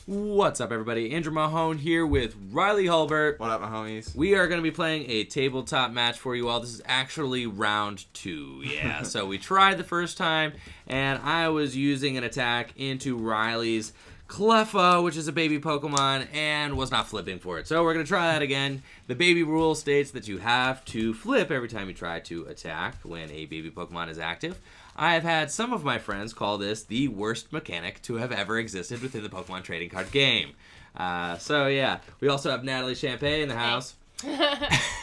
What's up, everybody? Andrew Mahone here with Riley Hulbert. What up, my homies? We are going to be playing a tabletop match for you all. This is actually round 2. Yeah, so we tried the first time, and I was using an attack into Riley's Cleffa, which is a baby Pokemon, and was not flipping for it. So we're going to try that again. The baby rule states that you have to flip every time you try to attack when a baby Pokemon is active. I've had some of my friends call this the worst mechanic to have ever existed within the Pokemon trading card game. So yeah, we also have Natalie Champagne in the house.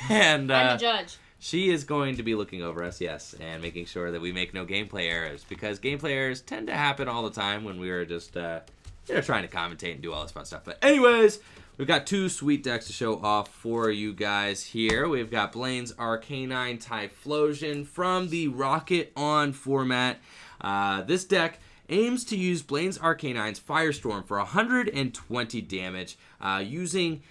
And I'm the judge. She is going to be looking over us, yes, and making sure that we make no gameplay errors, because gameplay errors tend to happen all the time when we are just trying to commentate and do all this fun stuff. But anyways, we've got 2 sweet decks to show off for you guys here. We've got Blaine's Arcanine Typhlosion from the Rocket On format. This deck aims to use Blaine's Arcanine's Firestorm for 120 damage using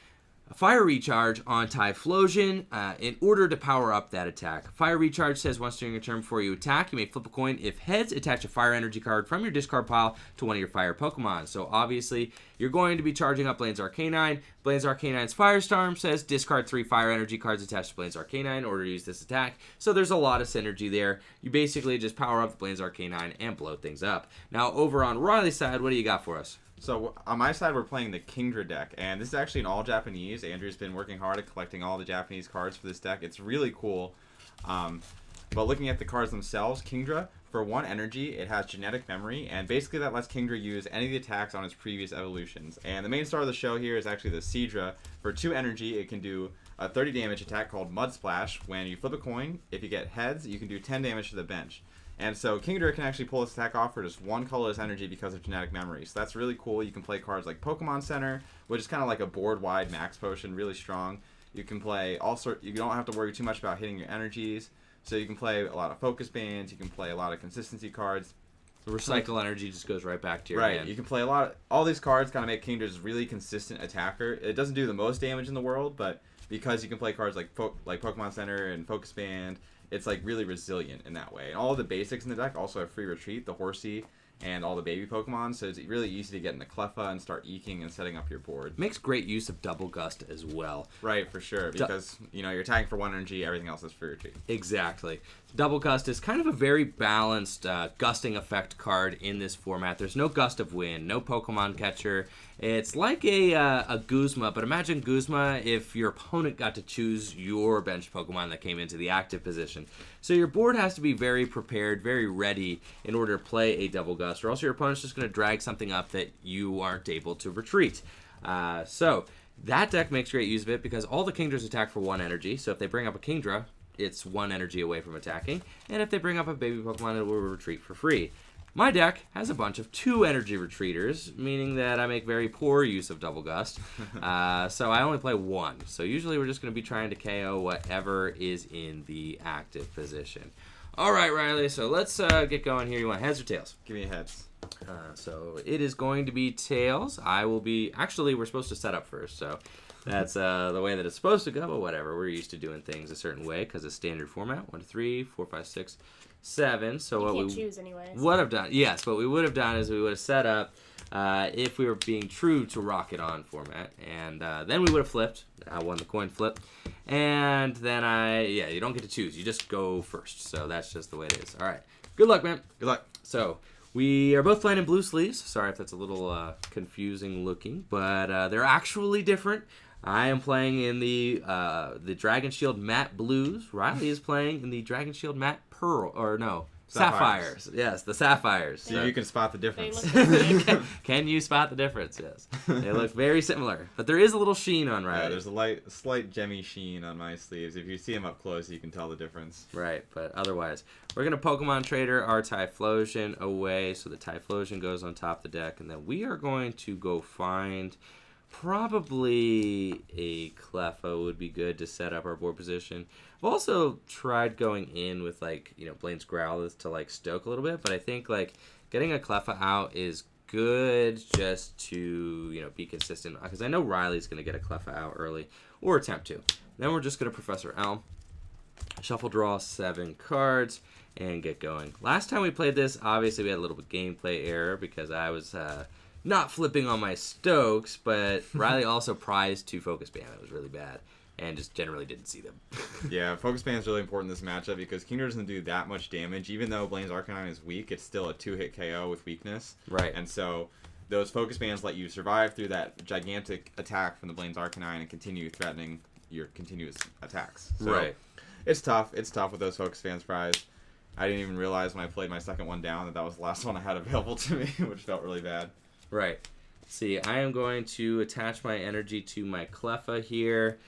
Fire Recharge on Typhlosion in order to power up that attack. Fire Recharge says once during your turn before you attack, you may flip a coin. If heads, attach a Fire Energy card from your discard pile to one of your Fire Pokemon. So obviously, you're going to be charging up Blaine's Arcanine. Blaine's Arcanine's Firestorm says discard 3 Fire Energy cards attached to Blaine's Arcanine in order to use this attack. So there's a lot of synergy there. You basically just power up Blaine's Arcanine and blow things up. Now over on Riley's side, what do you got for us? So on my side, we're playing the Kingdra deck, and this is actually an all-Japanese. Andrew's been working hard at collecting all the Japanese cards for this deck. It's really cool. But looking at the cards themselves, Kingdra, for 1 energy, it has genetic memory, and basically that lets Kingdra use any of the attacks on its previous evolutions. And the main star of the show here is actually the Seadra. For 2 energy, it can do a 30 damage attack called Mud Splash. When you flip a coin, if you get heads, you can do 10 damage to the bench. And so Kingdra can actually pull this attack off for just 1 colorless energy because of genetic memory. So that's really cool. You can play cards like Pokemon Center, which is kind of like a board-wide max potion, really strong. You can play you don't have to worry too much about hitting your energies. So you can play a lot of focus bands. You can play a lot of consistency cards. The recycle energy just goes right back to your hand. hand. You can play all these cards kind of make Kingdra's a really consistent attacker. It doesn't do the most damage in the world, but because you can play cards like Pokemon Center and Focus Band, it's like really resilient in that way. And all of the basics in the deck also have free retreat, the Horsey, and all the baby Pokemon, so it's really easy to get into Cleffa and start eking and setting up your board. Makes great use of Double Gust as well. Right, for sure, because you're attacking for 1 energy, everything else is free retreat. Exactly. Double Gust is kind of a very balanced gusting effect card in this format. There's no Gust of Wind, no Pokemon Catcher. It's like a Guzma, but imagine Guzma if your opponent got to choose your bench Pokemon that came into the active position. So your board has to be very prepared, very ready in order to play a Double Gust, or else your opponent's just going to drag something up that you aren't able to retreat. So that deck makes great use of it because all the Kingdras attack for 1 energy. So if they bring up a Kingdra, it's 1 energy away from attacking. And if they bring up a baby Pokemon, it will retreat for free. My deck has a bunch of 2 energy retreaters, meaning that I make very poor use of Double Gust. So I only play 1. So usually we're just going to be trying to KO whatever is in the active position. All right, Riley, so let's get going here. You want heads or tails? Give me heads. So it is going to be tails. I will be... Actually, we're supposed to set up first, so that's the way that it's supposed to go, but whatever. We're used to doing things a certain way because it's standard format. 1, 2, 3, 4, 5, 6, 7. So what we choose anyways. Would have done, yes, what we would have done is we would have set up if we were being true to Rocket On format, and then we would have flipped. I won the coin flip, and then you don't get to choose. You just go first. So that's just the way it is. All right, good luck, man. Good luck. So we are both playing in blue sleeves. Sorry if that's a little confusing looking, but they're actually different. I am playing in the Dragon Shield Matte Blues. Riley is playing in the Dragon Shield Matte Pearl, or no, Sapphires. Yes, the Sapphires. So you can spot the difference. Can you spot the difference? Yes. They look very similar, but there is a little sheen on Riley. Yeah, there's a slight gemmy sheen on my sleeves. If you see them up close, you can tell the difference. Right, but otherwise, we're going to Pokemon Trader our Typhlosion away, so the Typhlosion goes on top of the deck, and then we are going to go find... Probably a Cleffa would be good to set up our board position. I've also tried going in with Blaine's Growlithe to stoke a little bit, but I think getting a Cleffa out is good just to be consistent because I know Riley's going to get a Cleffa out early or attempt to. Then we're just going to Professor Elm, shuffle draw 7 cards, and get going. Last time we played this, obviously we had a little bit gameplay error because I was not flipping on my Stokes, but Riley also prized 2 Focus Band. It was really bad. And just generally didn't see them. Yeah, Focus Band is really important in this matchup because Kingdra doesn't do that much damage. Even though Blaine's Arcanine is weak, it's still a 2-hit KO with weakness. Right. And so those Focus Bands let you survive through that gigantic attack from the Blaine's Arcanine and continue threatening your continuous attacks. So right. It's tough. It's tough with those Focus Bands prized. I didn't even realize when I played my second one down that was the last one I had available to me, which felt really bad. Right. See, I am going to attach my energy to my Cleffa here.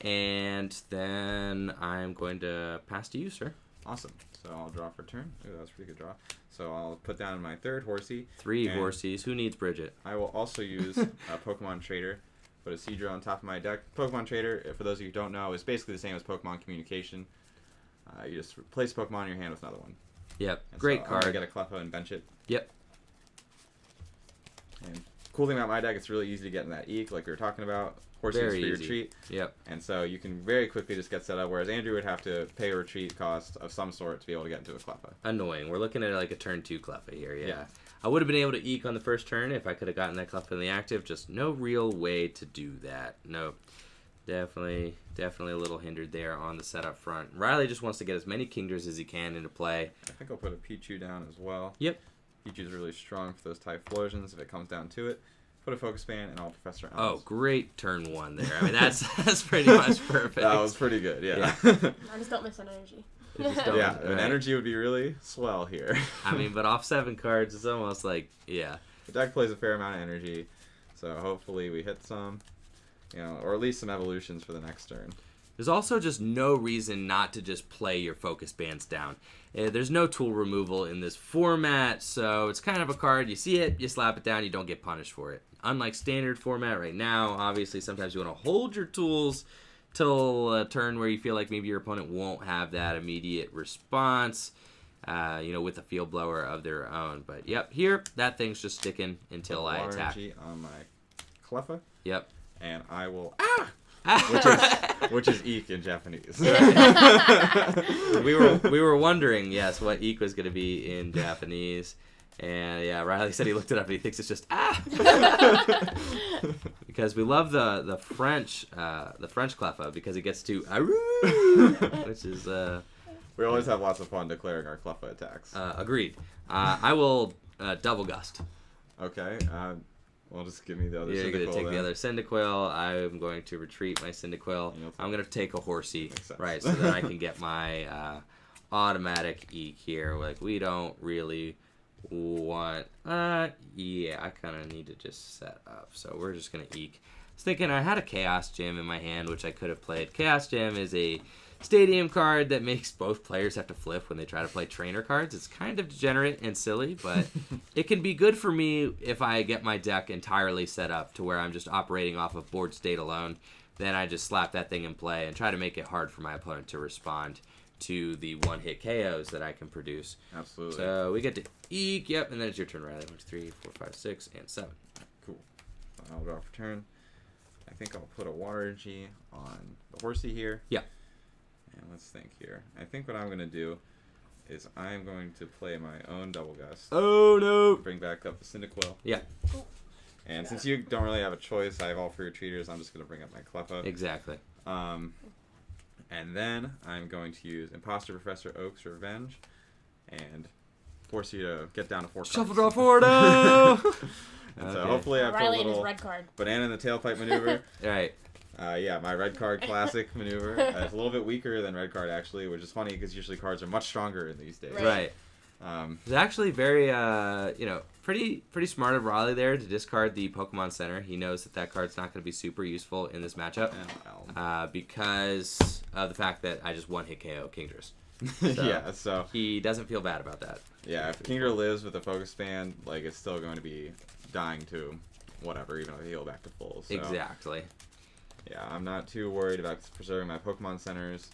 And then I'm going to pass to you, sir. Awesome. So I'll draw for turn. Ooh, that was a pretty good draw. So I'll put down my 3rd Horsey. 3 Horsies. Who needs Bridget? I will also use a Pokemon Trader. Put a Seadra on top of my deck. Pokemon Trader, for those of you who don't know, is basically the same as Pokemon Communication. You just replace Pokemon in your hand with another one. Yep. And Great so card. I'm going to get a Cleffa and bench it. Yep. And cool thing about my deck, it's really easy to get in that Eek, like we were talking about. Horsey is Very free easy. retreat. Yep. And so you can very quickly just get set up, whereas Andrew would have to pay a retreat cost of some sort to be able to get into a Cleffa. Annoying. We're looking at like a turn 2 Cleffa here, yeah. Yeah. I would have been able to Eek on the first turn if I could have gotten that Cleffa in the active. Just no real way to do that. Nope. Definitely a little hindered there on the setup front. Riley just wants to get as many Kingdras as he can into play. I think I'll put a Pichu down as well. Yep. Pichu's really strong for those Typhlosions if it comes down to it. Put a Focus Band and I'll Professor Elms. Oh, great turn 1 there. I mean, that's pretty much perfect. That was pretty good, yeah. I just don't miss an energy. Yeah, Right. an energy would be really swell here. I mean, but off 7 cards, it's almost like, yeah. The deck plays a fair amount of energy, so hopefully we hit some, or at least some evolutions for the next turn. There's also just no reason not to just play your Focus Bands down. There's no tool removal in this format, so it's kind of a card. You see it, you slap it down, you don't get punished for it. Unlike standard format right now, obviously sometimes you want to hold your tools till a turn where you feel like maybe your opponent won't have that immediate response, with a field blower of their own. But yep, here, that thing's just sticking until I attack. Energy on my Cleffa. Yep. And I will which is Eek in Japanese. we were wondering, yes, what Eek was going to be in Japanese. And yeah, Riley said he looked it up and he thinks it's just because we love the French Cleffa because it gets to which is we always have lots of fun declaring our Cleffa attacks. agreed. I will double gust. Okay. Well, just give me the other You're going to take then. the other Cyndaquil. I'm going to retreat my Cyndaquil. I'm going to take a Horsey, Makes sense. right, so that I can get my automatic Eek here. Like, we don't really want... yeah, I kind of need to just set up. So we're just going to Eek. I was thinking I had a Chaos Gem in my hand, which I could have played. Chaos Gem is a stadium card that makes both players have to flip when they try to play trainer cards. It's kind of degenerate and silly, but it can be good for me if I get my deck entirely set up to where I'm just operating off of board state alone. Then I just slap that thing in play and try to make it hard for my opponent to respond to the one-hit KOs that I can produce. Absolutely. So we get to Eek, yep, and then it's your turn, Riley. 1, 2, 3, 4, 5, 6, and 7. Cool. I'll draw for turn. I think I'll put a Water Energy on the Horsey here. Yeah. And let's think here. I think what I'm going to do is I'm going to play my own Double Gust. Oh, no. Bring back up the Cyndaquil. Yeah. And since you don't really have a choice, I have all 3 retreaters. I'm just going to bring up my Cleffa. Exactly. And then I'm going to use Imposter Professor Oak's Revenge and force you to get down to 4 cards. Shuffle draw forward. Oh! And so hopefully I put a Riley and his little red card. banana in the tailpipe maneuver. Right. Yeah, my red card classic maneuver. It's a little bit weaker than red card actually, which is funny because usually cards are much stronger in these days. Right. It's actually very, pretty smart of Riley there to discard the Pokemon Center. He knows that card's not going to be super useful in this matchup because of the fact that I just one-hit KO Kingdras. So yeah, so he doesn't feel bad about that. yeah, if Kingdra lives with a Focus Band, like it's still going to be dying to whatever, even if I heal back to full. So, Exactly. yeah, I'm not too worried about preserving my Pokemon Centers.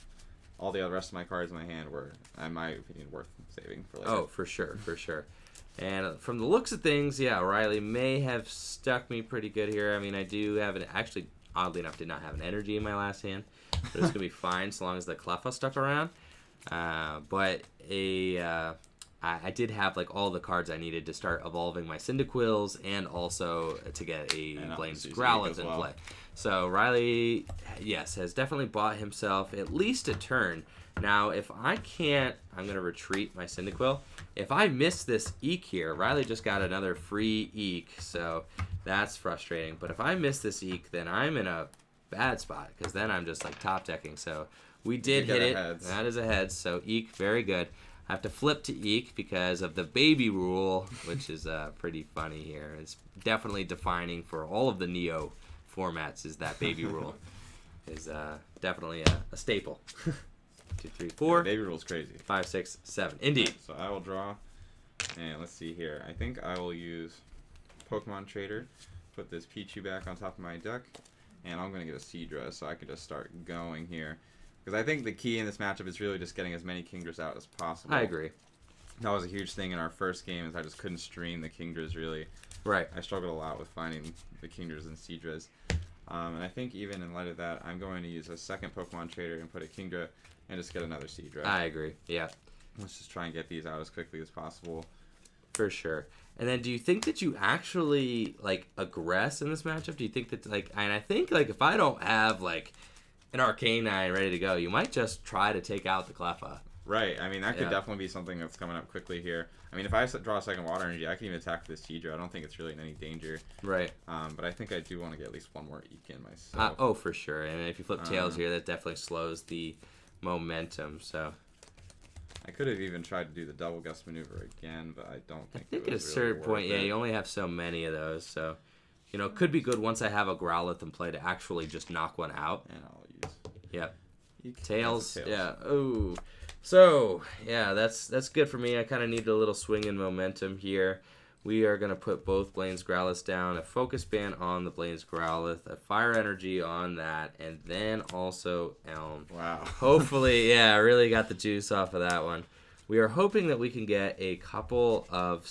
All the rest of my cards in my hand were, in my opinion, worth saving for later. Oh, for sure. And from the looks of things, yeah, Riley may have stuck me pretty good here. I mean, I do have actually, oddly enough, did not have an energy in my last hand. But it's going to be fine so long as the Cleffa stuck around. But I I did have like all the cards I needed to start evolving my Cyndaquils and also to get a Blaine's Growlithe in play. So Riley, yes, has definitely bought himself at least a turn. Now, if I can't, I'm going to retreat my Cyndaquil. If I miss this Eek here, Riley just got another free Eek, so that's frustrating. But if I miss this Eek, then I'm in a bad spot, because then I'm just like top decking. So we did hit it. Heads. That is a heads, so Eek, very good. I have to flip to Eek because of the baby rule, which is pretty funny here. It's definitely defining for all of the Neo formats, is that baby rule. Is definitely a staple. 2, 3, 4. Yeah, baby rule's crazy. 5, 6, 7. Indeed. So I will draw, and let's see here. I think I will use Pokemon Trader, put this Pichu back on top of my deck, and I'm going to get a Seadra so I can just start going here. Because I think the key in this matchup is really just getting as many Kingdras out as possible. I agree. That was a huge thing in our first game, is I just couldn't stream the Kingdras really. Right. I struggled a lot with finding the Kingdras and Seadras. And I think even in light of that, I'm going to use a second Pokemon Trader and put a Kingdra and just get another Seadra. I agree. Yeah. Let's just try and get these out as quickly as possible. For sure. And then do you think that you actually, like, aggress in this matchup? Do you think that, like, and I think, like, if I don't have, like, an Arcanine ready to go, you might just try to take out the Cleffa. Right. I mean, that could definitely be something that's coming up quickly here. I mean, if I draw a second Water Energy, I can even attack this Seadra. I don't think it's really in any danger. Right. But I think I do want to get at least one more Eek in myself. Oh, for sure. And if you flip Tails here, that definitely slows the momentum, so... I could have even tried to do the double gust maneuver again, but I don't think at a certain point, yeah, you only have so many of those, so... You know, it could be good once I have a Growlithe in play to actually just knock one out. And I'll use... Yep. Eek. Tails, yeah. Oh, so yeah, that's good for me. I kind of need a little swing in momentum here. We are gonna put both Blaine's Growlithe down, a Focus Band on the Blaine's Growlithe, a Fire Energy on that, and then also Elm. Wow. Hopefully, yeah, I really got the juice off of that one. We are hoping that we can get a couple of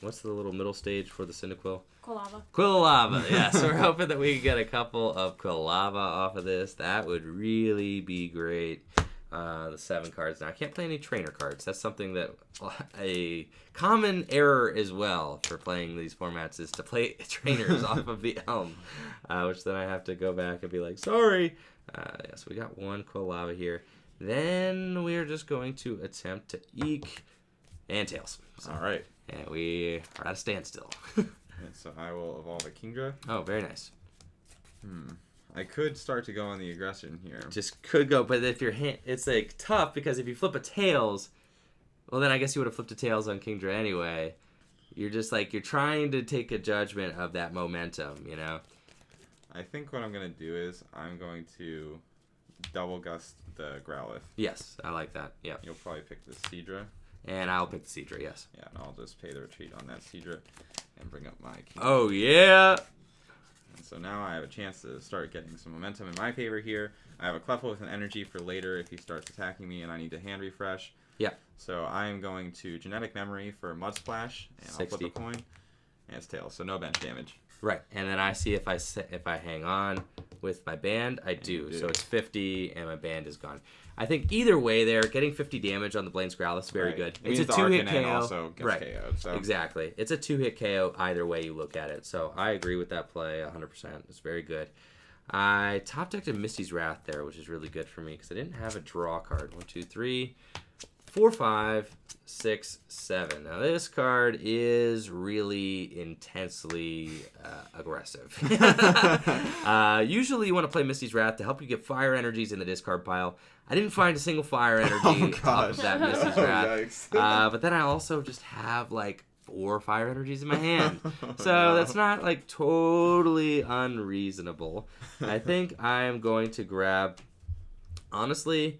what's the little middle stage for the Cyndaquil? Quilava. Quilava, yeah. So we're hoping that we can get a couple of Quilava off of this. That would really be great. The 7 cards. Now, I can't play any trainer cards. That's something that a common error as well for playing these formats is to play trainers off of the Elm, which then I have to go back and be like, sorry. Yeah, so we got one Quilava here. Then we're just going to attempt to Eek and Tails. So, all right. And we are at a standstill. And so I will evolve a Kingdra. Oh, very nice. I could start to go on the aggression here. Just could go, but if your hand, it's like tough because if you flip a Tails, well then I guess you would have flipped a Tails on Kingdra anyway. You're just like, you're trying to take a judgment of that momentum, you know? I think what I'm going to do is I'm going to double gust the Growlithe. Yes, I like that. Yeah. You'll probably pick the Seadra. And I'll pick the Seadra, yes. Yeah, and I'll just pay the retreat on that Seadra and bring up my Kingdra. Oh, yeah! And so now I have a chance to start getting some momentum in my favor here. I have a Cleffa with an energy for later if he starts attacking me and I need to hand refresh. Yeah. So I am going to Genetic Memory for Mud Splash, and 60. I'll flip a coin. And it's Tails, so no bench damage. Right, and then I see if I hang on with my band, I do. So it's 50, and my band is gone. I think either way there, getting 50 damage on the Blaine's Growlithe is very good. It's a 2-hit Arcanine KO. also gets KO'd, so. Exactly. It's a 2-hit KO either way you look at it. So I agree with that play 100%. It's very good. I top decked a Misty's Wrath there, which is really good for me because I didn't have a draw card. 1, 2, 3, 4, 5, 6, 7. Now this card is really intensely aggressive. Usually you want to play Misty's Wrath to help you get fire energies in the discard pile. I didn't find a single fire energy off of that Misty's Wrath. But then I also just have like 4 fire energies in my hand. So that's not like totally unreasonable. I think I'm going to grab, honestly,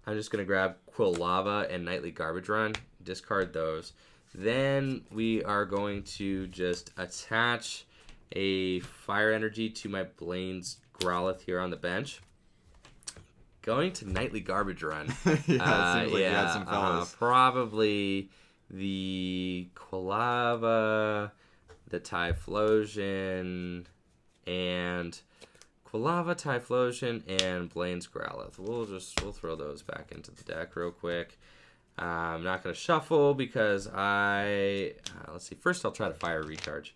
I'm just going to grab Quilava and Nightly Garbage Run, discard those. Then we are going to just attach a fire energy to my Blaine's Growlithe here on the bench. Going to Nightly Garbage Run. Yeah, it seems like you had some fellas. Probably the Quilava, the Typhlosion, and Quilava, Typhlosion, and Blaine's Growlithe. We'll throw those back into the deck real quick. I'm not going to shuffle because let's see. First, I'll try to fire recharge.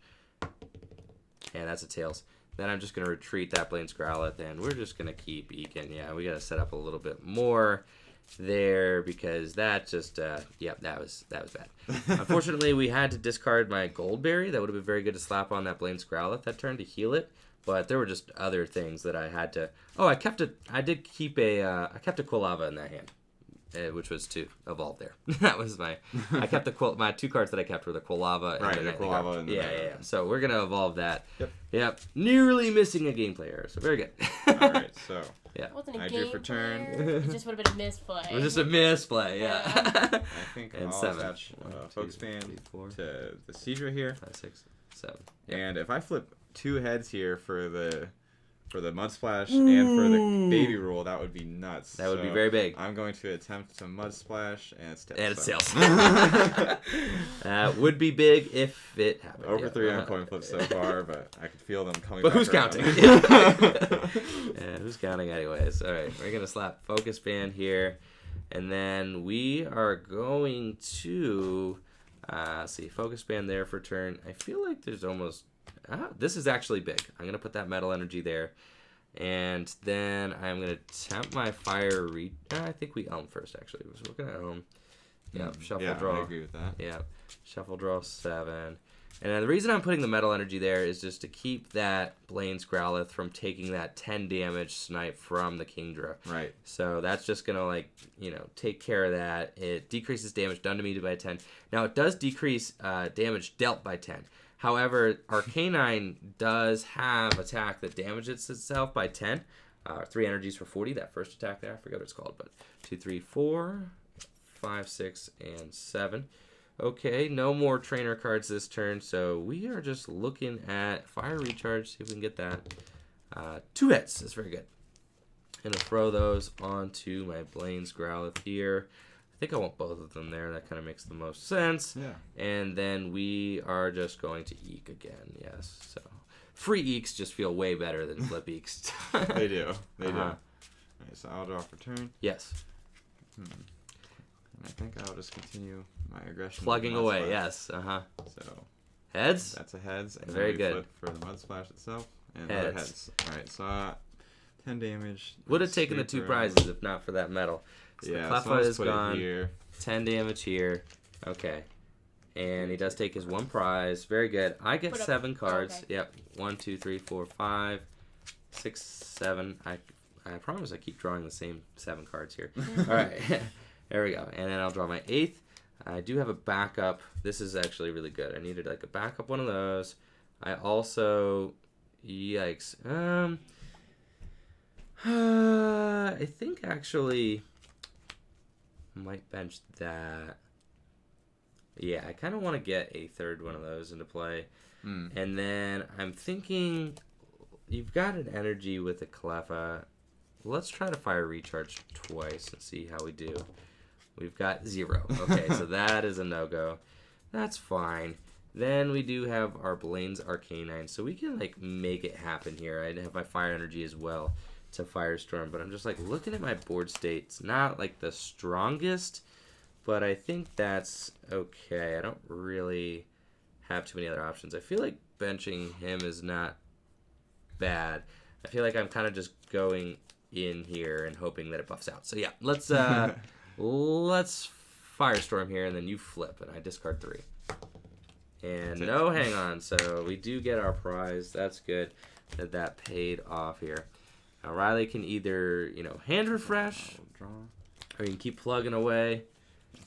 And that's a tails. Then I'm just going to retreat that Blaine's Growlithe, and we're just going to keep eking. Yeah, we got to set up a little bit more there because that just, that was bad. Unfortunately, we had to discard my Goldberry. That would have been very good to slap on that Blaine's Growlithe that turn to heal it. But there were just other things that I had to... Oh, I kept a Quilava in that hand. Which was to evolve there. That was my my 2 cards that I kept were the Quilava and the Quilava and yeah. So we're gonna evolve that. Yep. Nearly missing a gameplay error. So very good. All right. So yeah. It wasn't a I game drew for turn. It just would have been a misplay. It was just a misplay. Yeah. I think And I'll 7. attach Focus Band to the Seizure here. 5, 6, 7. And if I flip 2 heads here for the Mud Splash and for the Baby Rule, that would be nuts. That would be very big. I'm going to attempt to Mud Splash, and it's tails. And it's tails. Would be big if it happened. Over 3 on coin flips so far, but I could feel them coming But back who's around. counting? Yeah, who's counting anyways? All right, we're going to slap Focus Band here. And then we are going to see Focus Band there for turn. I feel like there's almost... this is actually big. I'm going to put that Metal Energy there. And then I'm going to tempt my Fire I think we Elm first, actually. So we're going to Elm. Yeah, Shuffle Draw. I agree with that. Yeah, Shuffle Draw 7. And then the reason I'm putting the Metal Energy there is just to keep that Blaine's Growlithe from taking that 10 damage snipe from the Kingdra. Right. So that's just going to, take care of that. It decreases damage done to me by 10. Now, it does decrease damage dealt by 10. However, Arcanine does have attack that damages itself by 10. 3 energies for 40. That first attack there, I forget what it's called, but 2, 3, 4, 5, 6, and 7. Okay, no more trainer cards this turn, so we are just looking at Fire Recharge, see if we can get that. 2 hits, that's very good. Gonna throw those onto my Blaine's Growlithe here. I think I want both of them there. That kind of makes the most sense. Yeah. And then we are just going to Eek again. Yes. So free Eeks just feel way better than flip Eeks. They do. They do. All right, so I'll draw for turn. Yes. And I think I'll just continue my aggression. Plugging away. Splash. Yes. So Heads. that's a heads. And Very then we good. Flip for the Mud Splash itself. And Heads. another heads. All right, so 10 damage. Would have taken the 2 prizes if not for that metal. So Yeah, the so Cleffa I'll is just put it gone. here. 10 damage here. Okay. And he does take his 1 prize. Very good. I get 7 cards. Okay. Yep. 1, 2, 3, 4, 5, 6, 7. I promise I keep drawing the same 7 cards here. All right. There we go. And then I'll draw my 8th. I do have a backup. This is actually really good. I needed like a backup one of those. I also... Yikes. I think actually... might bench that. Yeah, I kind of want to get a 3rd one of those into play. And then I'm thinking, you've got an energy with a Cleffa. Let's try to Fire Recharge twice and see how we do. We've got 0. Okay, so that is a no-go. That's fine. Then we do have our Blaine's Arcanine, so we can make it happen here. I have my Fire Energy as well to Firestorm, but I'm just looking at my board state. It's not the strongest, but I think that's okay. I don't really have too many other options. I feel like benching him is not bad. I feel like I'm kind of just going in here and hoping that it buffs out. So yeah, let's let's Firestorm here, and then you flip, and I discard 3. And no hang on, so we do get our prize. That's good that paid off here. Now, Riley can either, hand refresh, Draw. or you can keep plugging away.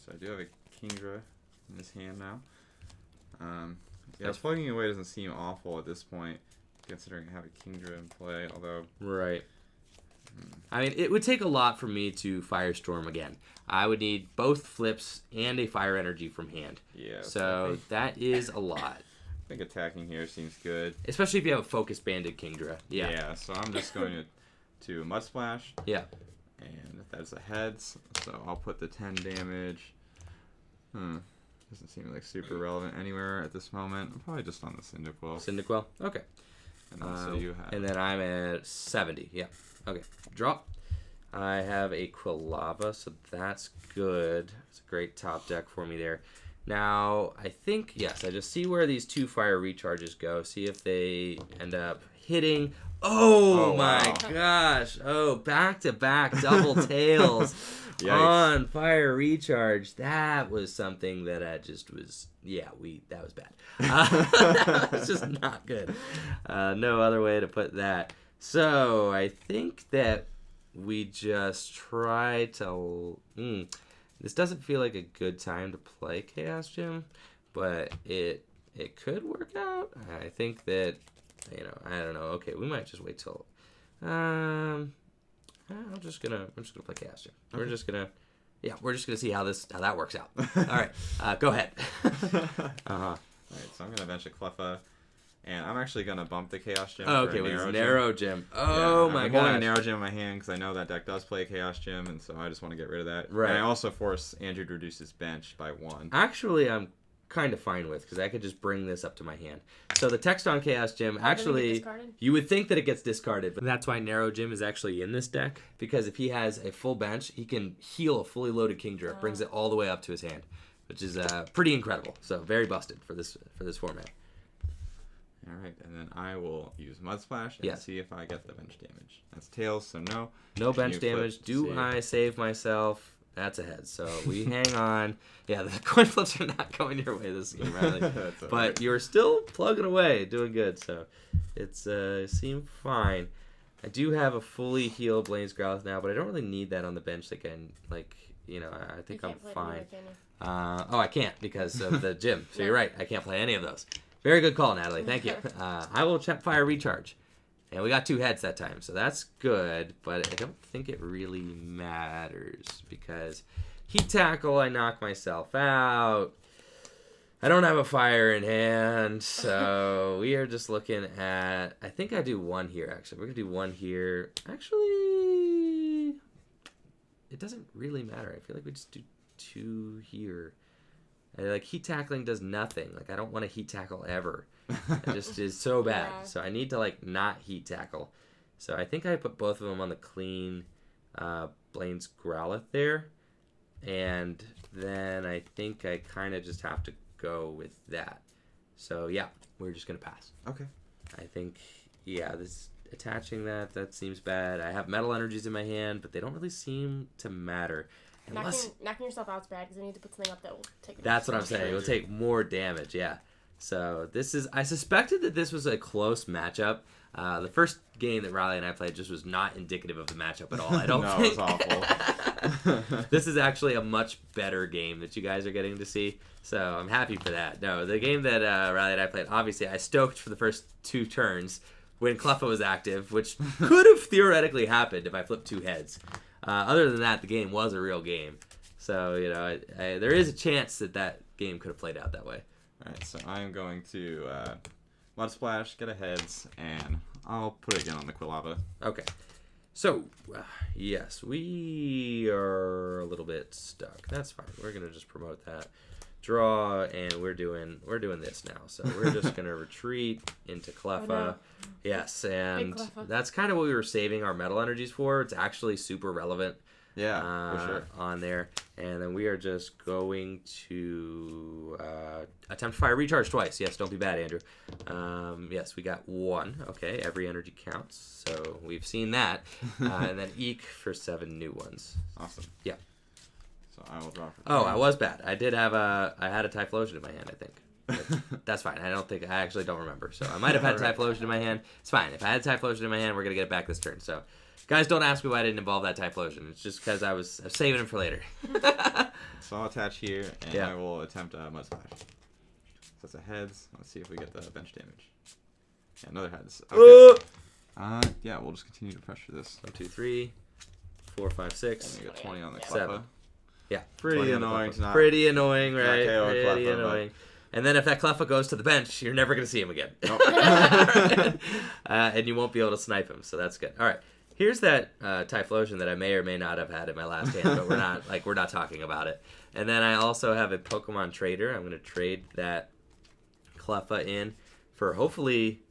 So I do have a Kingdra in this hand now. Yeah, plugging away doesn't seem awful at this point, considering I have a Kingdra in play, although... Right. I mean, it would take a lot for me to Firestorm again. I would need both flips and a Fire Energy from hand. Yeah. So that is a lot. I think attacking here seems good. Especially if you have a Focus Banded Kingdra. Yeah. Yeah, so I'm just going to Mud Splash. Yeah. And that's a heads, so I'll put the 10 damage. Doesn't seem super relevant anywhere at this moment. I'm probably just on the Cyndaquil. Cyndaquil? Okay. And then, so you have... And then I'm at 70. Yeah. Okay. Drop. I have a Quilava, so that's good. It's a great top deck for me there. Now, I think, yes, I just see where these 2 fire recharges go. See if they end up hitting. Oh my wow. gosh. Oh, back-to-back double tails on fire recharge. That was something that I just was, that was bad. That was just not good. No other way to put that. So, I think that we just try to... This doesn't feel like a good time to play Chaos Gym, but it could work out. I think that, I don't know. Okay, we might just wait till. I'm just gonna play Chaos Gym. Okay. We're just gonna see how that works out. All right, go ahead. All right, so I'm gonna bench a Cleffa, and I'm actually gonna bump the Chaos Gym. Oh, okay, with this Narrow Gym. Oh my I'm god! holding a Narrow Gym in my hand because I know that deck does play a Chaos Gym, and so I just want to get rid of that. Right. And I also force Andrew to reduce his bench by 1. Actually, I'm kind of fine with because I could just bring this up to my hand. So the text on Chaos Gym, actually, you would think that it gets discarded, but that's why Narrow Gym is actually in this deck, because if he has a full bench, he can heal a fully loaded Kingdra. It brings it all the way up to his hand, which is pretty incredible. So very busted for this format. All right, and then I will use Mud Splash and see if I get the bench damage. That's tails, so no. No bench damage. Do I save myself? That's a head. So we hang on. Yeah, the coin flips are not going your way this game, Riley. But you're still plugging away, doing good. So it's seemed fine. I do have a fully healed Blaine's Growlithe now, but I don't really need that on the bench again. I think I'm fine. I can't because of the gym. So you're right. I can't play any of those. Very good call, Natalie. Thank you. I will check fire recharge. And we got 2 heads that time, so that's good, but I don't think it really matters because Heat Tackle, I knock myself out. I don't have a fire in hand, so we are just looking at... I think I do 1 here, actually. We're going to do 1 here. Actually, it doesn't really matter. I feel like we just do 2 here. Heat Tackling does nothing. I don't want to Heat Tackle ever. It just is so bad. Yeah. So I need to, not Heat Tackle. So I think I put both of them on the clean Blaine's Growlithe there. And then I think I kind of just have to go with that. So, yeah, we're just going to pass. Okay. I think, this attaching that seems bad. I have Metal Energies in my hand, but they don't really seem to matter. Knocking yourself out's bad because you need to put something up that will take. That's what I'm saying. It will take more damage. Yeah. So this is. I suspected that this was a close matchup. The first game that Riley and I played just was not indicative of the matchup at all. I don't think. It was awful. This is actually a much better game that you guys are getting to see. So I'm happy for that. No, the game that Riley and I played, obviously I stoked for the first 2 turns when Cleffa was active, which could have theoretically happened if I flipped 2 heads. Other than that, the game was a real game. So, there is a chance that game could have played out that way. All right, so I am going to Mud Splash, get a heads, and I'll put it again on the Quilava. Okay. So, yes, we are a little bit stuck. That's fine. We're going to just promote that. Draw, and we're doing this now. So we're just going to retreat into Cleffa. Oh, no. Yes, and that's kind of what we were saving our Metal Energies for. It's actually super relevant. Yeah, for sure. On there. And then we are just going to attempt fire recharge twice. Yes, don't be bad, Andrew. Yes, we got 1. Okay, every energy counts. So we've seen that. And then Eek for 7 new ones. Awesome. Yeah. So I will draw for 3. Oh, I was bad. I did have I had a Typhlosion in my hand, I think. That's fine. I actually don't remember. So I might have had Typhlosion in my hand. It's fine. If I had Typhlosion in my hand, we're going to get it back this turn. So guys, don't ask me why I didn't involve that Typhlosion. It's just because I was saving him for later. So I'll attach here, and I will attempt Mud Splash. So it's a heads. Let's see if we get the bench damage. Yeah, another heads. Okay. Yeah, we'll just continue to pressure this. 1, 2, 3, 4, 5, 6. And we got 20 on the Cleffa. 7. Yeah. Pretty annoying. Pretty annoying, right? Pretty Cleffa, annoying. And then if that Cleffa goes to the bench, you're never going to see him again. Nope. And you won't be able to snipe him, so that's good. All right. Here's that Typhlosion that I may or may not have had in my last hand, but we're not talking about it. And then I also have a Pokemon Trader. I'm going to trade that Cleffa in for hopefully...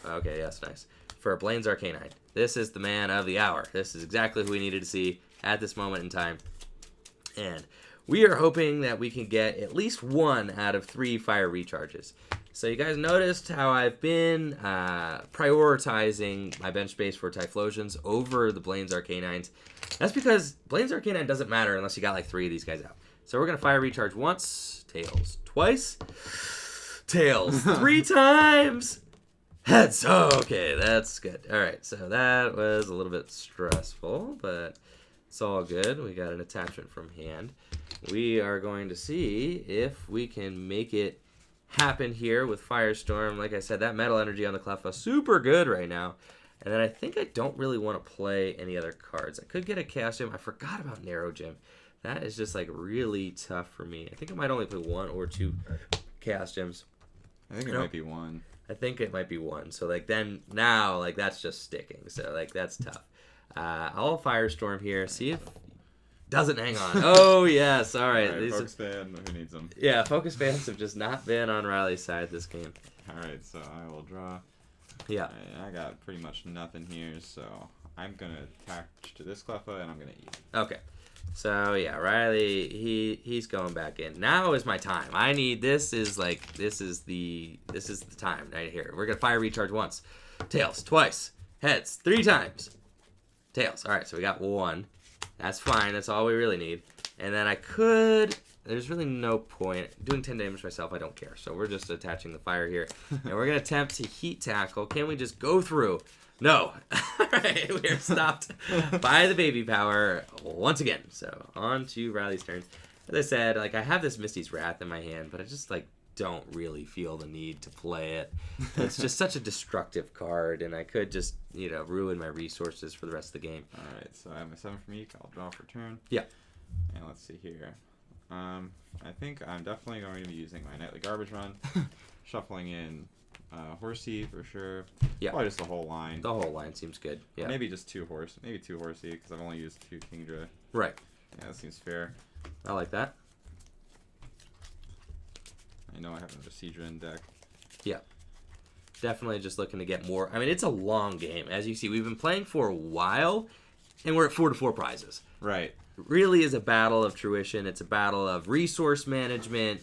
Okay, yes, nice. for Blaine's Arcanine. This is the man of the hour. This is exactly who we needed to see at this moment in time. And we are hoping that we can get at least 1 out of 3 fire recharges. So you guys noticed how I've been prioritizing my bench space for Typhlosions over the Blaine's Arcanines. That's because Blaine's Arcanine doesn't matter unless you got like 3 of these guys out. So we're going to fire recharge once, tails twice, tails 3 times, heads. Oh, okay, that's good. All right, so that was a little bit stressful, but it's all good. We got an attachment from hand. We are going to see if we can make it happen here with Firestorm. Like I said, that Metal Energy on the Cleffa, super good right now. And then I think I don't really want to play any other cards. I could get a Chaos Gem. I forgot about Narrow Gem. That is just like really tough for me. I think I might only play 1 or 2 Chaos Gems. I think it might be 1. I think it might be 1. So like then now like that's just sticking. So like that's tough. I'll Firestorm here. See if doesn't hang on. Oh yes. All right. Focus Fan. Who needs them? Yeah, Focus Fans have just not been on Riley's side this game. All right. So I will draw. Yeah. I got pretty much nothing here, so I'm gonna attach to this Cleffa and I'm gonna eat. Okay. So yeah, Riley, he's going back in. Now is my time. I need this is the time right here. We're gonna fire recharge once, tails twice, heads 3 times, tails. All right, so we got 1. That's fine. That's all we really need. And then I could. There's really no point doing 10 damage myself. I don't care. So we're just attaching the fire here, and we're gonna attempt to heat tackle. Can we just go through? No. All right, we are stopped by the baby power once again. So on to Riley's turn. As I said, like I have this Misty's Wrath in my hand, but I just like don't really feel the need to play it. It's just such a destructive card, and I could just ruin my resources for the rest of the game. All right, so I have my 7 from Eek. I'll draw for turn. Yeah. And let's see here. I think I'm definitely going to be using my Nightly Garbage Run, shuffling in Horsey for sure. Yeah. Probably just the whole line. The whole line seems good. Yeah. Maybe just 2 Horsey because I've only used 2 Kingdra. Right. Yeah, that seems fair. I like that. I know I have another Seedra in deck. Yeah. Definitely just looking to get more. I mean, it's a long game. As you see, we've been playing for a while, and we're at 4-4 prizes. Right. It really is a battle of fruition. It's a battle of resource management,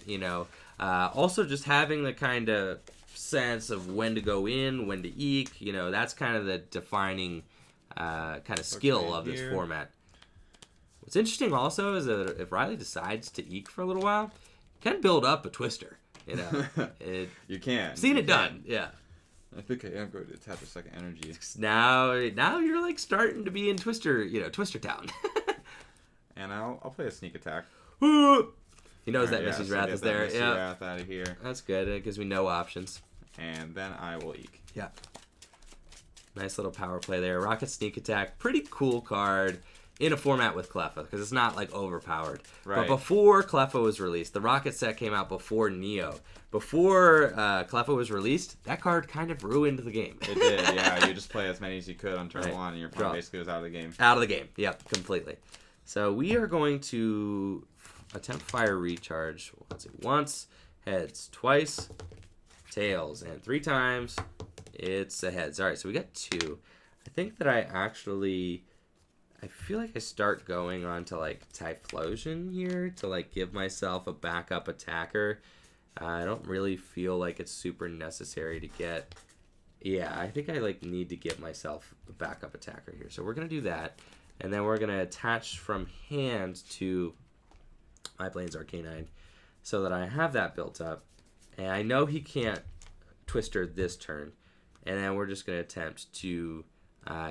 also just having the kind of sense of when to go in, when to eke. That's kind of the defining kind of skill of this format. What's interesting also is that if Riley decides to eke for a little while, you can build up a Twister. You can. Seen it done. Yeah. I think I am going to attach a second energy. Now you're like starting to be in Twister, Twister Town. And I'll play a sneak attack. He knows that Misty's Wrath is there. Yeah. Wrath out of here. That's good. It gives me no options. And then I will eke. Yeah. Nice little power play there. Rocket Sneak Attack. Pretty cool card in a format with Cleffa because it's not like overpowered. Right. But before Cleffa was released, the Rocket set came out before Neo. Before Cleffa was released, that card kind of ruined the game. It did, yeah. You just play as many as you could on turn 1 and your opponent basically was out of the game. Out of the game. Yep, completely. So we are going to attempt fire recharge. Let's see, once, heads, twice, tails, and 3 times. It's a heads. All right, so we got 2. I think that I feel like I start going on to like Typhlosion here to like give myself a backup attacker. I don't really feel like it's super necessary to get. Yeah, I think I like need to give myself a backup attacker here. So we're gonna do that. And then we're going to attach from hand to my Blaine's Arcanine so that I have that built up. And I know he can't Twister this turn. And then we're just going to attempt to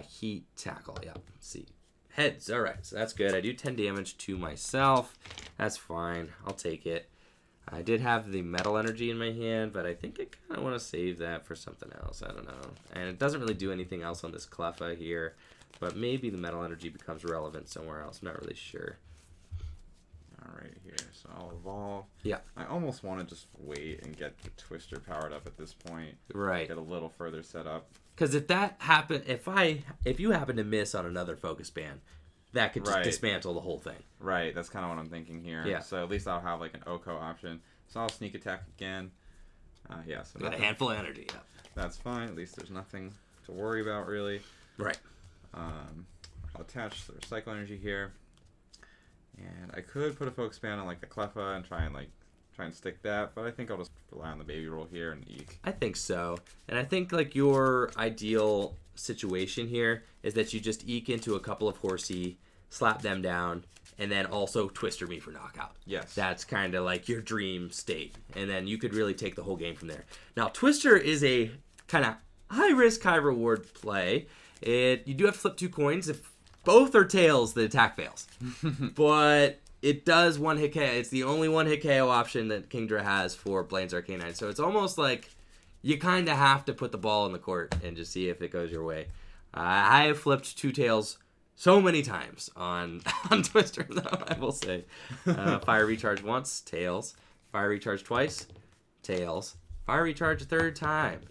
heat tackle. Yeah, let's see. Heads. All right, so that's good. I do 10 damage to myself. That's fine. I'll take it. I did have the Metal Energy in my hand, but I think I kind of want to save that for something else. I don't know. And it doesn't really do anything else on this Cleffa here. But maybe the Metal Energy becomes relevant somewhere else. I'm not really sure. All right, here. So I'll evolve. Yeah. I almost want to just wait and get the Twister powered up at this point. Right. Get a little further set up. Because if that happen, if you happen to miss on another focus ban, that could just dismantle the whole thing. Right. That's kind of what I'm thinking here. Yeah. So at least I'll have like an Oko option. So I'll sneak attack again. Yeah. So got a handful of energy. Yeah. That's fine. At least there's nothing to worry about really. Right. I'll attach the Recycle Energy here. And I could put a Focus Band on like the Cleffa and try and stick that, but I think I'll just rely on the Baby Roll here and Eek. I think so. And I think like your ideal situation here is that you just eke into a couple of Horsey, slap them down, and then also Twister me for knockout. Yes. That's kind of like your dream state. And then you could really take the whole game from there. Now, Twister is a kind of high risk, high reward play. You do have to flip 2 coins. If both are tails, the attack fails. But it does one hit KO. It's the only one hit KO option that Kingdra has for Blaine's Arcanine. So it's almost like you kind of have to put the ball in the court and just see if it goes your way. I have flipped 2 tails so many times on Twister, though, I will say. Fire Recharge once, tails. Fire Recharge twice, tails. Fire Recharge a 3rd time.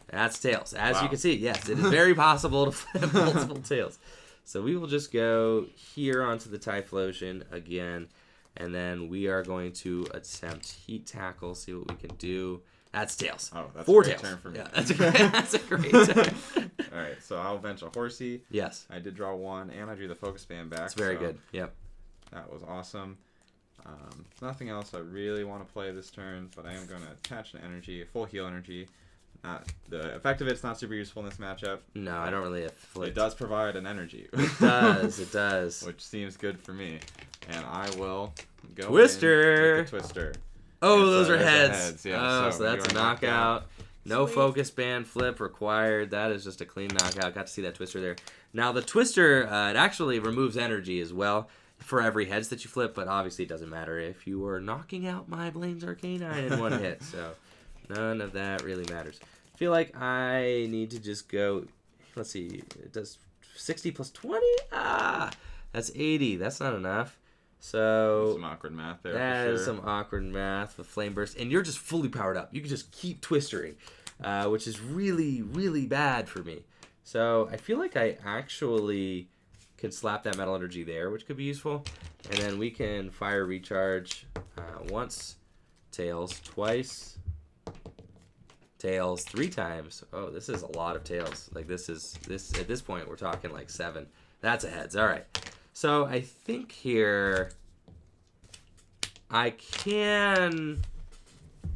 That's tails. As you can see, yes, it is very possible to flip multiple tails. So we will just go here onto the Typhlosion again, and then we are going to attempt Heat Tackle, see what we can do. That's tails. Oh, that's 4 a great tails. turn for me. Yeah, that's a great turn. All right, so I'll bench a Horsey. Yes. I did draw 1, and I drew the Focus Band back. That's very good. Yep. That was awesome. Nothing else I really want to play this turn, but I am going to attach an energy, a full heal energy. The effect of it's not super useful in this matchup. No, I don't really have It does provide an energy. It does. It does. Which seems good for me. And I will go Twister. in with the Twister. Oh, And those so are there's the heads. Yeah, So that's a you are knocked knockout. No Sweet. Focus Band flip required. That is just a clean knockout. Got to see that Twister there. Now, the Twister, it actually removes energy as well for every heads that you flip, but obviously it doesn't matter if you are knocking out my Blaine's Arcanine in 1 hit. So none of that really matters. I feel like I need to just go, let's see, it does 60 plus 20? That's 80. That's not enough. So some awkward math there. that for is sure. some awkward math with Flame Burst. And you're just fully powered up. You can just keep twistering, which is really, really bad for me. So I feel like I actually can slap that Metal Energy there, which could be useful. And then we can Fire Recharge once, tails twice, tails 3 times. Oh, this is a lot of tails. Like this at this point we're talking like 7. That's a heads. All right. So I think here I can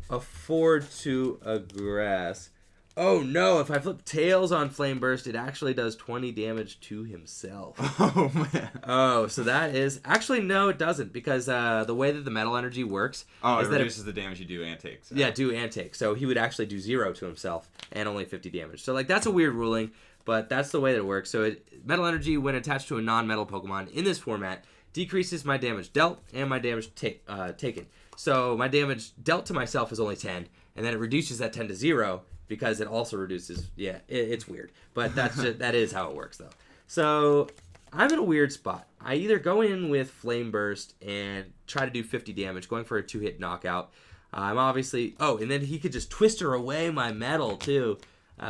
afford to aggress. Oh no, if I flip tails on Flame Burst, it actually does 20 damage to himself. Oh, man. Oh, so that is... Actually, no, it doesn't, because the way that the Metal Energy works... Oh, is it that reduces the damage you do and take. So. Yeah, do and take. So he would actually do 0 to himself and only 50 damage. So, like, that's a weird ruling, but that's the way that it works. So Metal Energy, when attached to a non-metal Pokemon in this format, decreases my damage dealt and my damage taken. So my damage dealt to myself is only 10, and then it reduces that 10 to 0, because it also reduces... Yeah, it's weird. But that's just, that is how it works, though. So I'm in a weird spot. I either go in with Flame Burst and try to do 50 damage, going for a 2-hit knockout. I'm obviously... Oh, and then he could just Twister away my metal, too,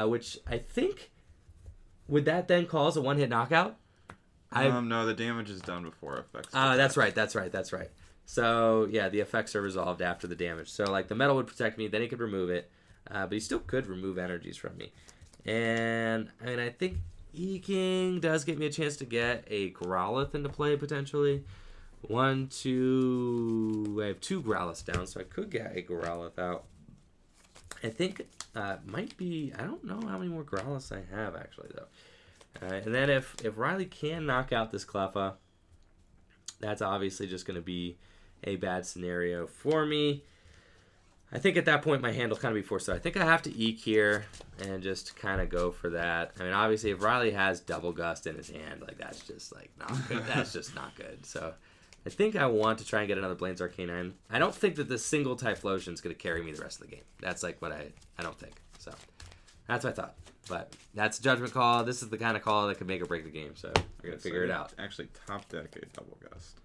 which I think... Would that then cause a 1-hit knockout? No, the damage is done before effects. That's right. So, yeah, the effects are resolved after the damage. So, like, the metal would protect me, then he could remove it. But he still could remove energies from me. And, I mean, I think Eking does give me a chance to get a Growlithe into play, potentially. 1, 2... I have 2 Growliths down, so I could get a Growlithe out. I think might be... I don't know how many more Growliths I have, actually, though. And then if Riley can knock out this Cleffa, that's obviously just going to be a bad scenario for me. I think at that point my hand will kind of be forced. So I think I have to Eek here and just kind of go for that. I mean, obviously, if Riley has Double Gust in his hand, like that's just like not good. That's just not good. So I think I want to try and get another Blaine's Arcanine. I don't think that this single Typhlosion is going to carry me the rest of the game. That's like what I don't think. So that's what I thought. But that's a judgment call. This is the kind of call that could make or break the game. So we're going to figure it out. Actually, top deck a Double Gust.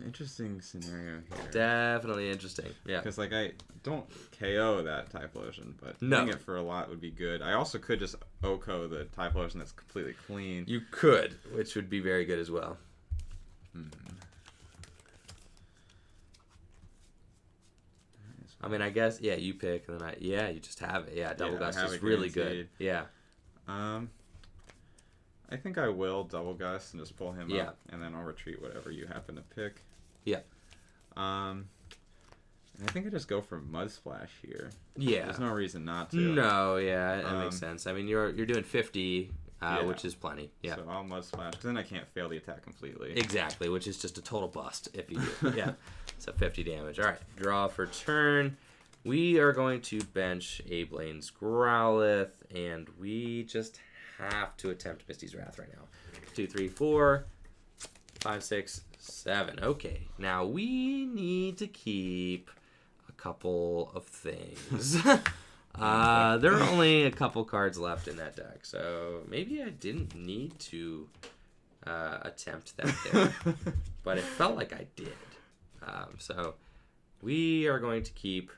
Interesting scenario here. Definitely interesting. Yeah. Because, like, I don't KO that Typhlosion, but doing it for a lot would be good. I also could just OHKO the Typhlosion that's completely clean. You could, which would be very good as well. So I mean, I guess, yeah, you pick, and then you just have it. Yeah, Double I Gust have is it really guaranteed. good. Yeah. I think I will Double Gust and just pull him Yeah. up, and then I'll retreat whatever you happen to pick. Yeah. I think I just go for Mud Splash here. Yeah. There's no reason not to. No, yeah, that makes sense. I mean, you're doing 50, Yeah. which is plenty. Yeah. So I'll Mud Splash, because then I can't fail the attack completely. Exactly, which is just a total bust if you do. Yeah. So 50 damage. All right, draw for turn. We are going to bench a Blaine's Growlithe, and we just have to attempt Misty's Wrath right now. 2, 3, 4, 5, 6, 7. Okay, now we need to keep a couple of things. There are only a couple cards left in that deck, so maybe I didn't need to attempt that there, but it felt like I did. So we are going to keep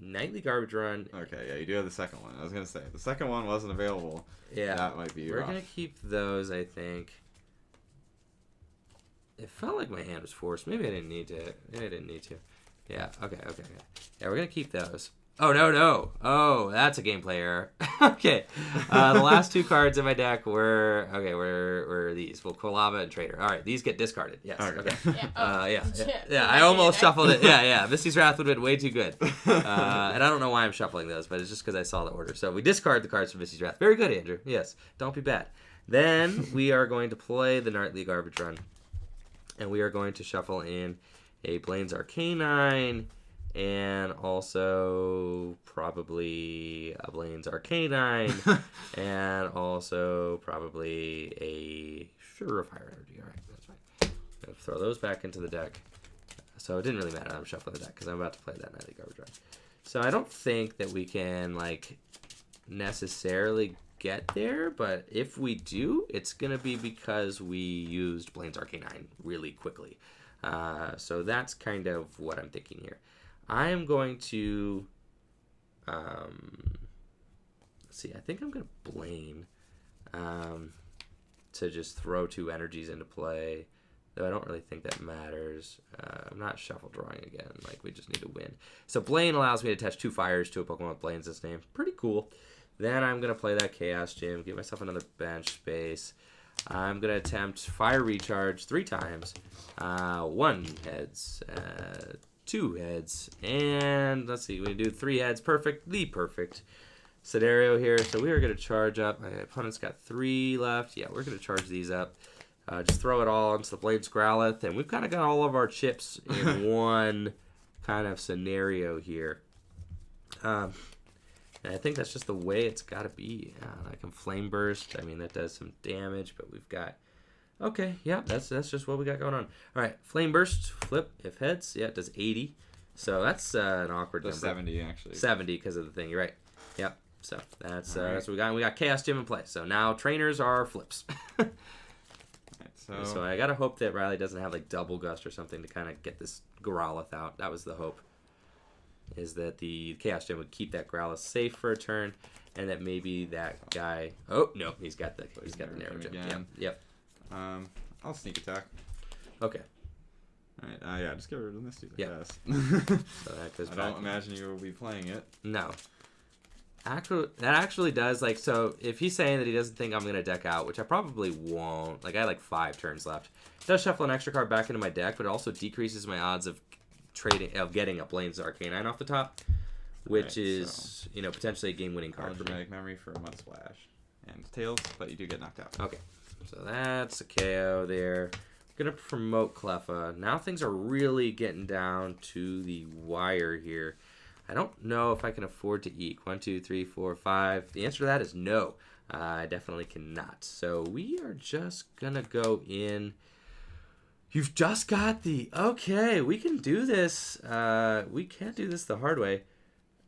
Nightly Garbage Run. Okay, yeah, you do have the second one. I was going to say, the second one wasn't available. Yeah, that might be we're rough. going to keep those, I think. It felt like my hand was forced. Maybe I didn't need to. Yeah, okay. Yeah, we're going to keep those. Oh, no. Oh, that's a gameplay error. Okay. The last two cards in my deck were these. Well, Quilava and Trader. All right, these get discarded. Yes. Okay. Yeah. I almost shuffled it. Yeah. Misty's Wrath would have been way too good. And I don't know why I'm shuffling those, but it's just because I saw the order. So we discard the cards from Misty's Wrath. Very good, Andrew. Yes. Don't be bad. Then we are going to play the Nightly Garbage Run. And we are going to shuffle in a Blaine's Arcanine, and also probably a Blaine's Arcanine, and also probably a Sugar of Fire Energy. All right, that's fine. I'm going to throw those back into the deck. So it didn't really matter. I'm shuffling the deck because I'm about to play that Nightly Garbage Run. So I don't think that we can, necessarily get there, but if we do, it's going to be because we used Blaine's Arcanine really quickly. So that's kind of what I'm thinking here. I am going to, let's see, I think I'm going to Blaine to just throw 2 energies into play, though I don't really think that matters. I'm not shuffle drawing again, we just need to win. So Blaine allows me to attach 2 fires to a Pokemon with Blaine's name. Pretty cool. Then I'm going to play that Chaos Gym, give myself another bench space. I'm going to attempt Fire Recharge 3 times. 1 heads, 2 heads, and let's see, we do 3 heads. Perfect, the perfect scenario here. So we are going to charge up. My opponent's got 3 left. Yeah, we're going to charge these up. Just throw it all into the Blaine's Growlithe, and we've kind of got all of our chips in one kind of scenario here. And I think that's just the way it's got to be. I can Flame Burst. I mean, that does some damage, but we've got... Okay, yeah, that's just what we got going on. All right, Flame Burst, flip, if heads. Yeah, it does 80. So that's an awkward number. 70, actually. 70 because of the thing. You're right. Yep. So that's what we got. And we got Chaos Gym in play. So now trainers are flips. Right, so I got to hope that Riley doesn't have Double Gust or something to kind of get this Growlithe out. That was the hope. Is that the Chaos Gem would keep that Growlithe safe for a turn, and that maybe that guy... Oh, no, he's got the Narrow Gem. Again. Yep. I'll Sneak Attack. Okay. Alright, yeah, just get rid of Misty, I guess. So that goes I back. don't imagine you will be playing it. No. That actually does, so if he's saying that he doesn't think I'm going to deck out, which I probably won't, I had 5 turns left, it does shuffle an extra card back into my deck, but it also decreases my odds of getting a Blaine's Arcanine off the top, which is potentially a game-winning card for me. Dramatic Memory for a Mud Splash and Tails, but you do get knocked out. Okay, so that's a KO there. Gonna promote Cleffa. Now things are really getting down to the wire here. I don't know if I can afford to eat 1, 2, 3, 4, 5. The answer to that is no. I definitely cannot. So we are just gonna go in. You've just got the... Okay, we can do this. We can't do this the hard way.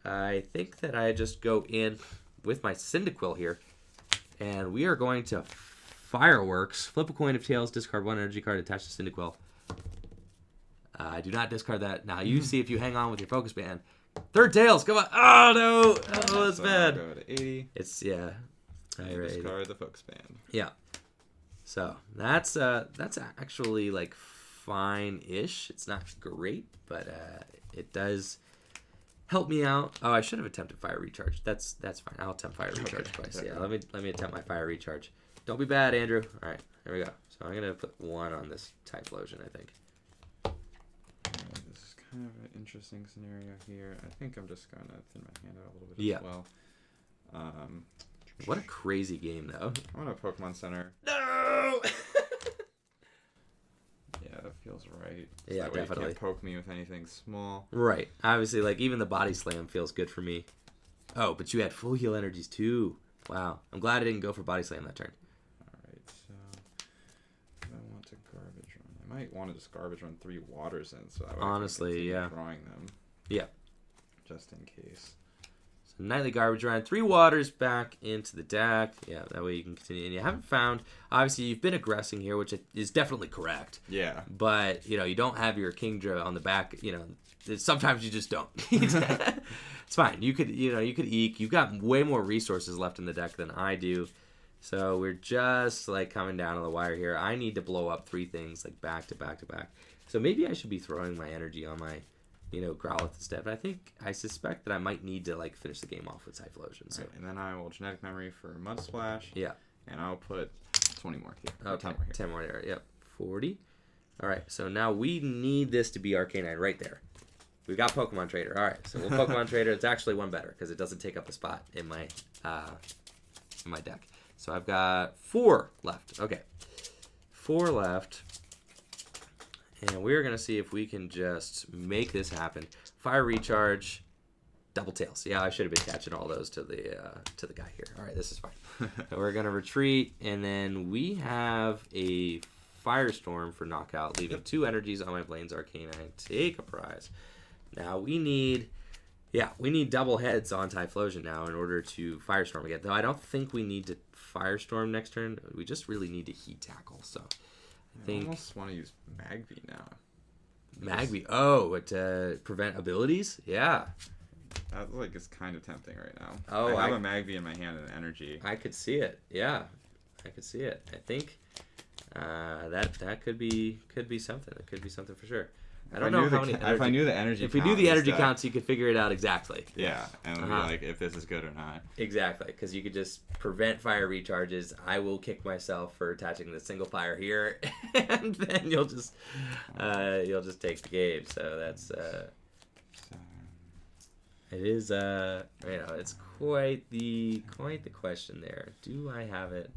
I think that I just go in with my Cyndaquil here. And we are going to Fireworks. Flip a coin of tails, discard 1 energy card attached to Cyndaquil. I do not discard that. Now you see if you hang on with your Focus Band. Third tails, come on. Oh, no. Oh, it's bad. I'll go to 80. It's, yeah. Discard the Focus Band. Yeah. So that's actually fine-ish. It's not great, but it does help me out. Oh, I should have attempted Fire Recharge. That's fine. I'll attempt Fire Recharge twice. Yeah, let me attempt my Fire Recharge. Don't be bad, Andrew. All right, here we go. So I'm gonna put 1 on this Typhlosion, I think. This is kind of an interesting scenario here. I think I'm just gonna thin my hand out a little bit as well. What a crazy game, though. I want a Pokemon Center. No. Yeah, that feels right. So yeah, that way definitely. You can't poke me with anything small. Right. Obviously, like even the Body Slam feels good for me. Oh, but you had full heal energies too. Wow. I'm glad I didn't go for Body Slam that turn. Alright, so I want to Garbage Run. I might want to just Garbage Run 3 Waters in, so that way Honestly, I can yeah. drawing them. Yeah. Just in case. So Nightly Garbage Run, 3 Waters back into the deck. Yeah, that way you can continue. And you haven't found, obviously you've been aggressing here, which is definitely correct. Yeah. But, you don't have your Kingdra on the back, sometimes you just don't. It's fine. You could eke. You've got way more resources left in the deck than I do. So we're just like coming down on the wire here. I need to blow up 3 things like back to back to back. So maybe I should be throwing my energy on my, Growlithe instead. But I suspect that I might need to like finish the game off with Typhlosion. So. Right, and then I will Genetic Memory for Mud Splash. Yeah. And I'll put 20 more here. Okay. 10 more here. 10 more there. Yep. 40. All right. So now we need this to be Arcanine right there. We got Pokemon Trader. All right, so we'll Pokemon Trader. It's actually 1 better because it doesn't take up a spot in my deck. So I've got 4 left. Okay, 4 left, and we're gonna see if we can just make this happen. Fire Recharge, Double Tails. Yeah, I should have been catching all those to the guy here. All right, this is fine. So we're gonna retreat, and then we have a Firestorm for knockout, leaving 2 energies on my Blaine's Arcanine. Take a prize. Now we need double heads on Typhlosion now in order to Firestorm again. Though I don't think we need to Firestorm next turn. We just really need to Heat Tackle. So I think almost want to use Magby now. Magby. Oh, to prevent abilities? Yeah. That is kind of tempting right now. Oh, I have a Magby in my hand and energy. I could see it. Yeah, I could see it. I think that could be something. It could be something for sure. I don't know how many. If I knew the energy. If we knew the energy counts, you could figure it out exactly. Yeah, and be like if this is good or not. Exactly, because you could just prevent fire recharges. I will kick myself for attaching the single fire here, and then you'll just take the game. So that's it is it's quite the question there. Do I have it?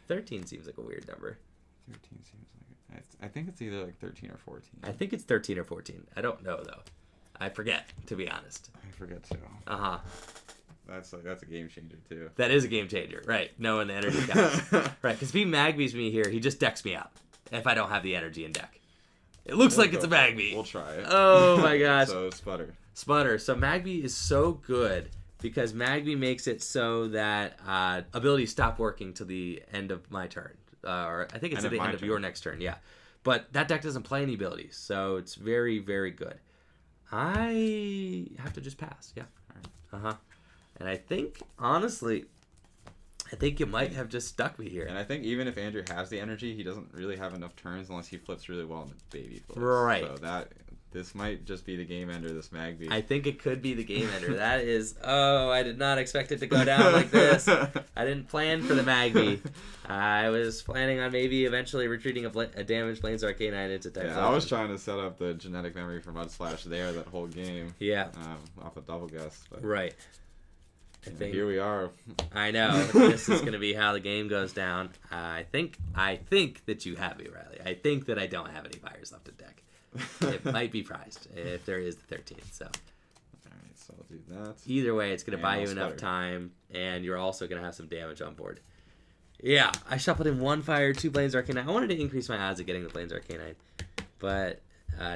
13 seems like a weird number. 13 seems like it. I think it's either like 13 or 14. I think it's 13 or 14. I don't know though. I forget, to be honest. I forget too. Uh-huh. That's a game changer too. That is a game changer, right? Knowing the energy counts. Right, because if he Magby's me here, he just decks me out if I don't have the energy in deck. It looks like it's a Magby. We'll try it. Oh my gosh. So Sputter. So Magby is so good because Magby makes it so that abilities stop working till the end of my turn. Or I think it's at the end of your next turn, yeah. But that deck doesn't play any abilities, so it's very, very good. I have to just pass, yeah. Uh-huh. And I think, honestly, you might have just stuck me here. And I think even if Andrew has the energy, he doesn't really have enough turns unless he flips really well in the baby flips. Right. So this might just be the game ender, this Magby. I think it could be the game ender. That is, I did not expect it to go down like this. I didn't plan for the Magby. I was planning on maybe eventually retreating a damaged Blaine's Arcanine into Typhlosion. Yeah, I was trying to set up the Genetic Memory for Mud Splash there that whole game. Yeah. Off a double guess. But right. I think here we are. I know. This is going to be how the game goes down. I think that you have me, Riley. I think that I don't have any fires left in deck. It might be prized if there is the 13. So, all right, so I'll do that. Either way, it's going to buy you enough time, and you're also going to have some damage on board. Yeah, I shuffled in 1 fire, 2 Blaine's Arcanine. I wanted to increase my odds of getting the Blaine's Arcanine, but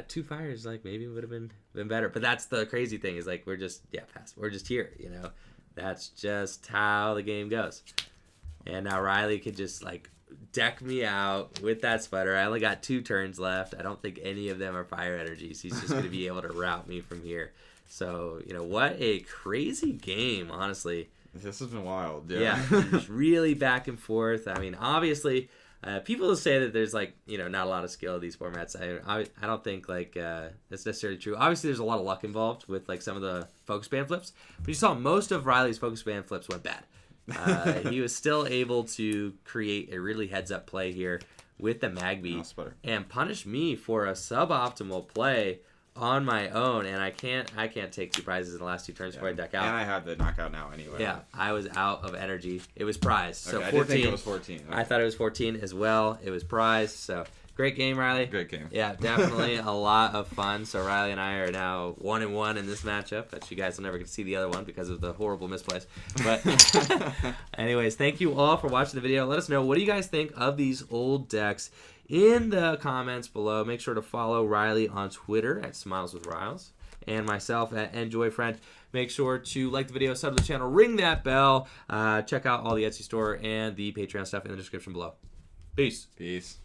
2 fires maybe would have been better. But that's the crazy thing is we're just pass. We're just here, That's just how the game goes. And now Riley could just deck me out with that sputter. I only got 2 turns left. I don't think any of them are fire energies. He's just going to be able to route me from here. So, what a crazy game, honestly. This has been wild. Yeah, just really back and forth. I mean, obviously, People say that there's like not a lot of skill in these formats. I don't think like that's necessarily true. Obviously, there's a lot of luck involved with like some of the focus band flips, but you saw most of Riley's focus band flips went bad. He was still able to create a really heads up play here with the Magby and punish me for a suboptimal play on my own, and I can't take 2 prizes in the last 2 turns before I deck out. And I have the knockout now anyway. Yeah, I was out of energy. It was prized. Okay, So 14. I did think it was 14. Okay. I thought it was 14 as well. It was prized. So great game, Riley. Great game. Yeah, definitely a lot of fun. So Riley and I are now 1-1 in this matchup. But you guys will never get to see the other one because of the horrible misplays. But anyways, thank you all for watching the video. Let us know, what do you guys think of these old decks in the comments below. Make sure to follow Riley on Twitter at SmilesWithRiles and myself at EnjoyFriend. Make sure to like the video, sub to the channel, ring that bell. Check out all the Etsy store and the Patreon stuff in the description below. Peace. Peace.